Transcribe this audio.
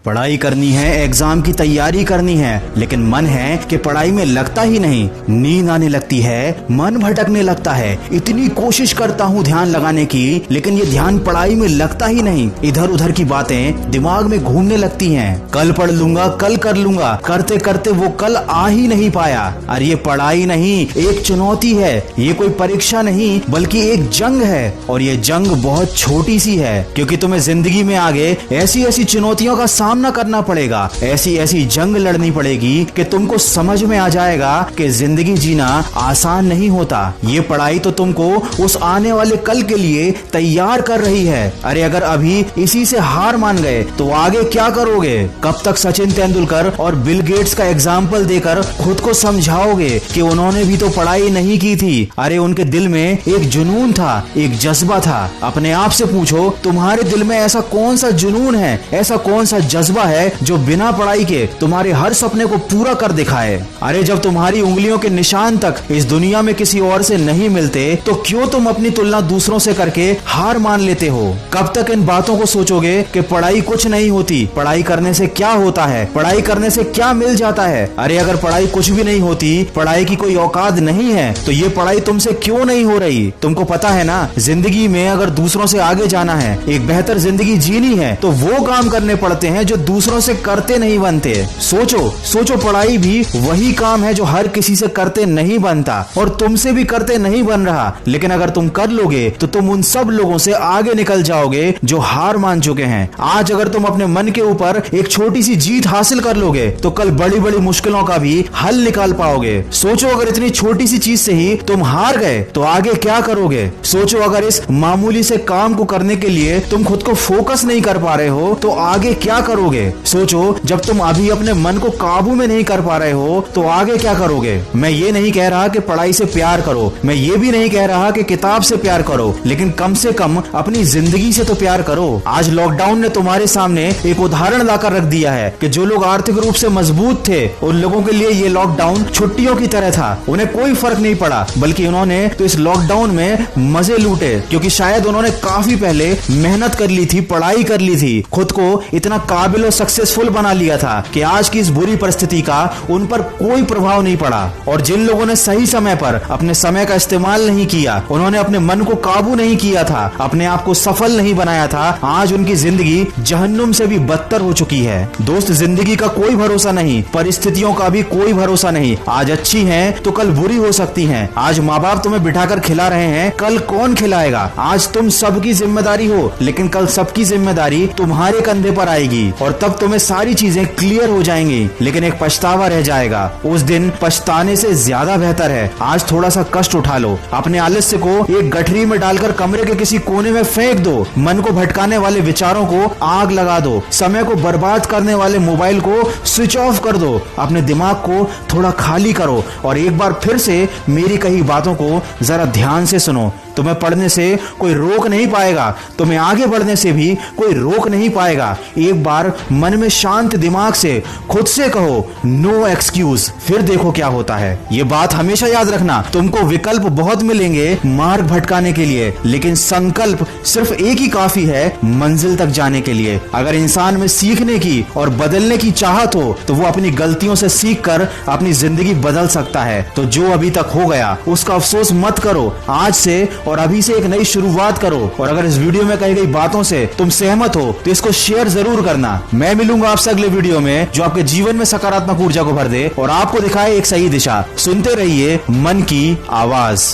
पढ़ाई करनी है, एग्जाम की तैयारी करनी है, लेकिन मन है कि पढ़ाई में लगता ही नहीं। नींद आने लगती है, मन भटकने लगता है। इतनी कोशिश करता हूँ ध्यान लगाने की, लेकिन ये ध्यान पढ़ाई में लगता ही नहीं। इधर उधर की बातें दिमाग में घूमने लगती हैं। कल पढ़ लूंगा, कल कर लूंगा, करते करते वो कल आ ही नहीं पाया। अरे ये पढ़ाई नहीं, एक चुनौती है। ये कोई परीक्षा नहीं, बल्कि एक जंग है। और ये जंग बहुत छोटी सी है, क्योंकि तुम्हें जिंदगी में आगे ऐसी ऐसी चुनौतियों का सामना करना पड़ेगा, ऐसी ऐसी जंग लड़नी पड़ेगी कि तुमको समझ में आ जाएगा कि जिंदगी जीना आसान नहीं होता। ये पढ़ाई तो तुमको उस आने वाले कल के लिए तैयार कर रही है। अरे अगर अभी इसी से हार मान गए तो आगे क्या करोगे? कब तक सचिन तेंदुलकर और बिल गेट्स का एग्जाम्पल देकर खुद को समझाओगे कि उन्होंने भी तो पढ़ाई नहीं की थी? अरे उनके दिल में एक जुनून था, एक जज्बा था। अपने आप से पूछो, तुम्हारे दिल में ऐसा कौन सा जुनून है, ऐसा कौन सा जज्बा है जो बिना पढ़ाई के तुम्हारे हर सपने को पूरा कर दिखाए? अरे जब तुम्हारी उंगलियों के निशान तक इस दुनिया में किसी और से नहीं मिलते, तो क्यों तुम अपनी तुलना दूसरों से करके हार मान लेते हो? कब तक इन बातों को सोचोगे कि पढ़ाई कुछ नहीं होती, पढ़ाई करने से क्या होता है, पढ़ाई करने से क्या मिल जाता है? अरे अगर पढ़ाई कुछ भी नहीं होती, पढ़ाई की कोई औकात नहीं है, तो ये पढ़ाई तुमसे क्यों नहीं हो रही? तुमको पता है ना, जिंदगी में अगर दूसरों से आगे जाना है, एक बेहतर जिंदगी जीनी है, तो वो काम करने पड़ते हैं जो दूसरों से करते नहीं बनते। सोचो पढ़ाई भी वही काम है जो हर किसी से करते नहीं बनता, और तुमसे भी करते नहीं बन रहा। लेकिन अगर तुम कर लोगे तो तुम उन सब लोगों से आगे निकल जाओगे जो हार मान चुके हैं। आज अगर तुम अपने मन के ऊपर एक छोटी सी जीत हासिल कर लोगे, तो कल बड़ी बड़ी मुश्किलों का भी हल निकाल पाओगे। सोचो अगर इतनी छोटी सी चीज से ही तुम हार गए तो आगे क्या करोगे? सोचो अगर इस मामूली से काम को करने के लिए तुम खुद को फोकस नहीं कर पा रहे हो तो आगे क्या करोगे? सोचो जब तुम अभी अपने मन को काबू में नहीं कर पा रहे हो तो आगे क्या करोगे? मैं ये नहीं कह रहा कि पढ़ाई से प्यार करो, मैं ये भी नहीं कह रहा कि किताब से प्यार करो, लेकिन कम से कम अपनी जिंदगी से तो प्यार करो। आज लॉकडाउन ने तुम्हारे सामने एक उदाहरण लाकर रख दिया है कि जो लोग आर्थिक रूप से मजबूत थे, उन लोगों के लिए ये लॉकडाउन छुट्टियों की तरह था। उन्हें कोई फर्क नहीं पड़ा, बल्कि उन्होंने तो इस लॉकडाउन में मजे लूटे, क्योंकि शायद उन्होंने काफी पहले मेहनत कर ली थी, पढ़ाई कर ली थी, खुद को इतना काबिल और सक्सेसफुल बना लिया था कि आज की इस बुरी परिस्थिति का उन पर कोई प्रभाव नहीं पड़ा। और जिन लोगों ने सही समय पर अपने समय का इस्तेमाल नहीं किया, उन्होंने अपने मन को काबू नहीं किया था, अपने आप को सफल नहीं बनाया था, आज उनकी जिंदगी जहन्नुम से भी बदतर हो चुकी है। दोस्त, जिंदगी का कोई भरोसा नहीं, परिस्थितियों का भी कोई भरोसा नहीं। आज अच्छी हैं तो कल बुरी हो सकती हैं। आज माँ बाप तुम्हें बिठाकर खिला रहे हैं, कल कौन खिलाएगा? आज तुम सबकी जिम्मेदारी हो, लेकिन कल सबकी जिम्मेदारी तुम्हारे कंधे पर आएगी, और तब तुम्हें सारी चीजें क्लियर हो जाएंगी, लेकिन एक पछतावा रह जाएगा। उस दिन पछताने से ज्यादा बेहतर है आज थोड़ा सा कष्ट उठा लो। अपने आलस्य को एक गठरी में डालकर कमरे के किसी कोने में फेंक दो। मन को भटकाने वाले विचारों को आग लगा दो। समय को बर्बाद करने वाले मोबाइल को स्विच ऑफ कर दो। अपने दिमाग को थोड़ा खाली करो और एक बार फिर से मेरी कही बातों को जरा ध्यान से सुनो। तुम्हें पढ़ने से कोई रोक नहीं पाएगा, तुम्हें आगे बढ़ने से भी कोई रोक नहीं पाएगा। एक बार मन में शांत दिमाग से खुद से कहो, नो एक्सक्यूज, फिर देखो क्या होता है। ये बात हमेशा याद रखना, तुमको विकल्प बहुत मिलेंगे मार्ग भटकाने के लिए, लेकिन संकल्प सिर्फ एक ही काफी है मंजिल तक जाने के लिए। अगर इंसान में सीखने की और बदलने की चाहत हो, तो वो अपनी गलतियों से सीख कर अपनी जिंदगी बदल सकता है। तो जो अभी तक हो गया उसका अफसोस मत करो, आज से और अभी से एक नई शुरुआत करो। और अगर इस वीडियो में कही गई बातों से तुम सहमत हो तो इसको शेयर जरूर करना। मैं मिलूंगा आपसे अगले वीडियो में, जो आपके जीवन में सकारात्मक ऊर्जा को भर दे और आपको दिखाए एक सही दिशा। सुनते रहिए मन की आवाज।